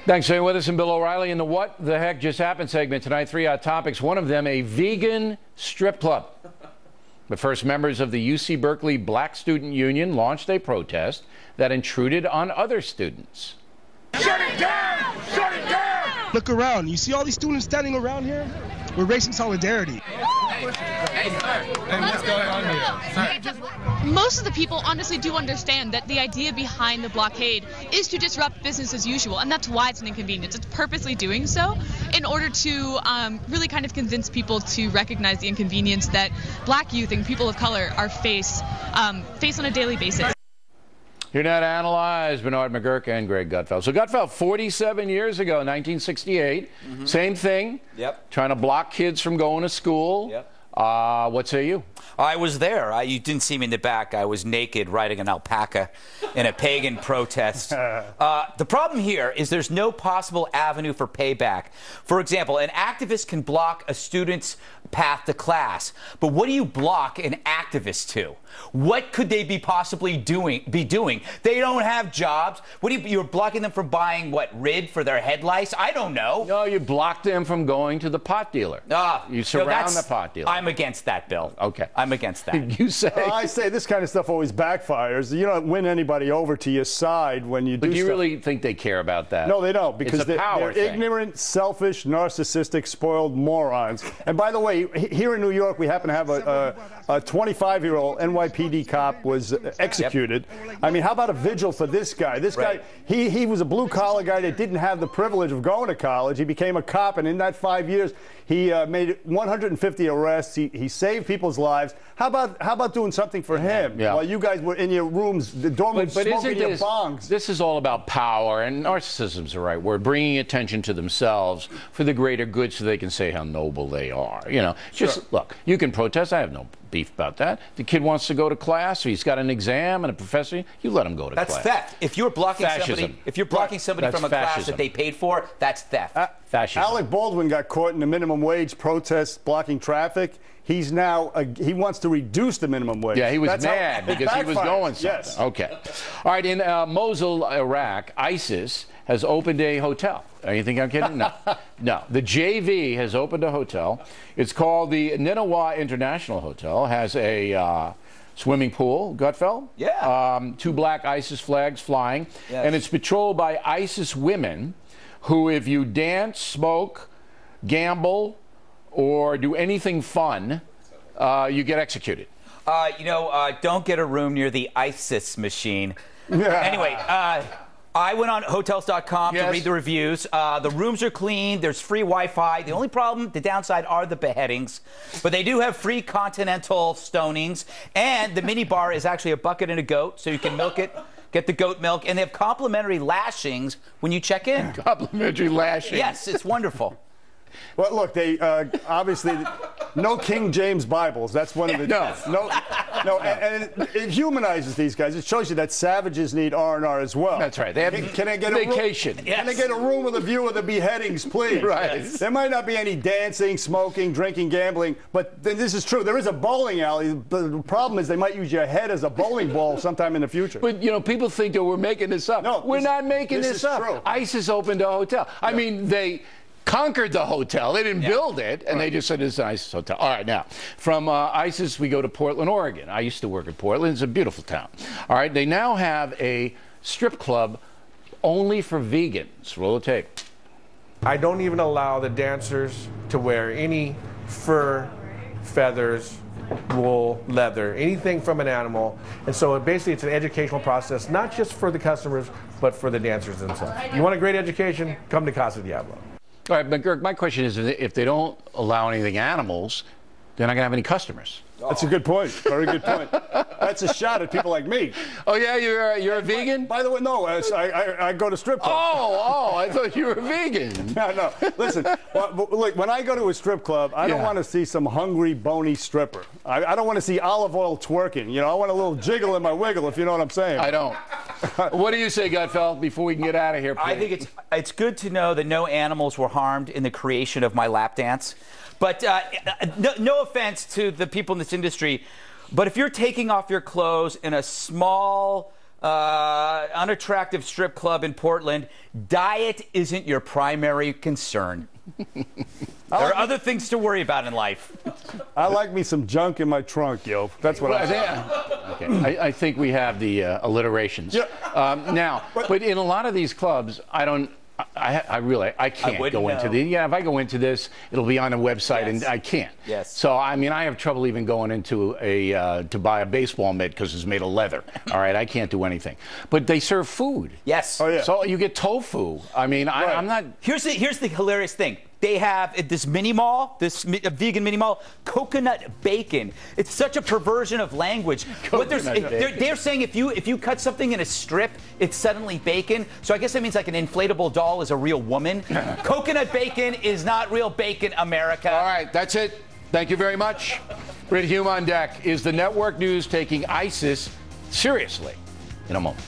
Thanks for staying with us. And Bill O'Reilly in the What the Heck Just Happened segment tonight. 3 hot topics. One of them, a vegan strip club. The first members of the UC Berkeley Black Student Union launched a protest that intruded on other students. Shut it down! Shut it down! Look around. You see all these students standing around here? We're raising solidarity. Hey, sir. What's going on here? Most of the people honestly do understand that the idea behind the blockade is to disrupt business as usual, and that's why it's an inconvenience. It's purposely doing so in order to really kind of convince people to recognize the inconvenience that black youth and people of color are face on a daily basis. Here now to analyze Bernard McGuirk and Greg Gutfeld. So Gutfeld, 47 years ago, 1968, same thing. Yep. Trying to block kids from going to school. Yep. What say you? I was there. You didn't see me in the back. I was naked riding an alpaca in a pagan protest. The problem here is there's no possible avenue for payback. For example, an activist can block a student's path to class. But what do you block an activist to? What could they be possibly doing? They don't have jobs. You're blocking them from buying, what, RID for their head lice? I don't know. No, you block them from going to the pot dealer. You surround the pot dealer. I'm against that, Bill. Okay. I'm against that. You say? I say this kind of stuff always backfires. You don't win anybody over to your side when you do stuff. But do you really think they care about that? No, they don't, because they're ignorant, selfish, narcissistic, spoiled morons. And by the way, here in New York, we happen to have a 25-year-old NYPD cop was executed. Yep. I mean, how about a vigil for this guy? This guy, he was a blue-collar guy that didn't have the privilege of going to college. He became a cop, and in that 5 years, he made 150 arrests. He saved people's lives. How about doing something for him while you guys were in your rooms, the dorm rooms, smoking your bongs? This is all about power, and narcissism's the right word, bringing attention to themselves for the greater good so they can say how noble they are. You know, just look, you can protest. I have no beef about that. The kid wants to go to class, or he's got an exam and a professor, you let him go to class. That's theft. If you're blocking somebody from a class that they paid for, that's theft. Fascism. Alec Baldwin got caught in a minimum wage protest blocking traffic. He's now he wants to reduce the minimum wage. Yeah, he was mad because he was going something. Yes. Okay. All right, in Mosul, Iraq, ISIS has opened a hotel. You think I'm kidding? No. No. The JV has opened a hotel. It's called the Nineveh International Hotel. Has a swimming pool, Gutfeld. Yeah. 2 black ISIS flags flying. Yes. And it's patrolled by ISIS women who, if you dance, smoke, gamble, or do anything fun, you get executed. Don't get a room near the ISIS machine. Anyway, I went on Hotels.com to read the reviews. The rooms are clean. There's free Wi-Fi. The only problem, the downside, are the beheadings. But they do have free continental stonings. And the mini bar is actually a bucket and a goat, so you can milk it. Get the goat milk. And they have complimentary lashings when you check in. Complimentary lashings. Yes, it's wonderful. Well, look, they obviously no King James Bibles. That's one of the no. And it humanizes these guys. It shows you that savages need R&R as well. That's right. They have can I get vacation. Can I get a room with a view of the beheadings, please? Right. Yes. There might not be any dancing, smoking, drinking, gambling, but this is true. There is a bowling alley. The problem is they might use your head as a bowling ball sometime in the future. But people think that we're making this up. No, we're not making this up. True. ISIS opened a hotel. I mean, they conquered the hotel. They didn't build it, and they just said it's an ISIS hotel. All right, now, from ISIS, we go to Portland, Oregon. I used to work at Portland. It's a beautiful town. All right, they now have a strip club only for vegans. Roll the tape. I don't even allow the dancers to wear any fur, feathers, wool, leather, anything from an animal. And so basically it's an educational process, not just for the customers, but for the dancers themselves. You want a great education? Come to Casa Diablo. All right, McGuirk, my question is, if they don't allow anything animals, they're not going to have any customers. That's a good point. Very good point. That's a shot at people like me. Oh, yeah? You're a vegan? By the way, no. I go to strip clubs. Oh, I thought you were a vegan. No. Listen, look, when I go to a strip club, I don't want to see some hungry, bony stripper. I don't want to see olive oil twerking. You know, I want a little jiggle in my wiggle, if you know what I'm saying. I don't. What do you say, Gutfeld, before we can get out of here, please? I think it's good to know that no animals were harmed in the creation of my lap dance. But no offense to the people in this industry, but if you're taking off your clothes in a small unattractive strip club in Portland. Diet isn't your primary concern. There are other things to worry about in life. I like me some junk in my trunk, yo. That's what I think. Okay. I think we have the alliterations. Yeah. Now, but in a lot of these clubs, I can't go into the. Yeah, if I go into this, it'll be on a website, and I can't. Yes. So I mean, I have trouble even going into a to buy a baseball mitt because it's made of leather. All right, I can't do anything. But they serve food. Yes. Oh yeah. So you get tofu. I mean, I'm not. Here's the hilarious thing. They have at this mini mall, this vegan mini mall, coconut bacon. It's such a perversion of language. They're saying if you cut something in a strip, it's suddenly bacon. So I guess that means like an inflatable doll is a real woman. Coconut bacon is not real bacon, America. All right, that's it. Thank you very much. Brit Hume on deck. Is the network news taking ISIS seriously? In a moment.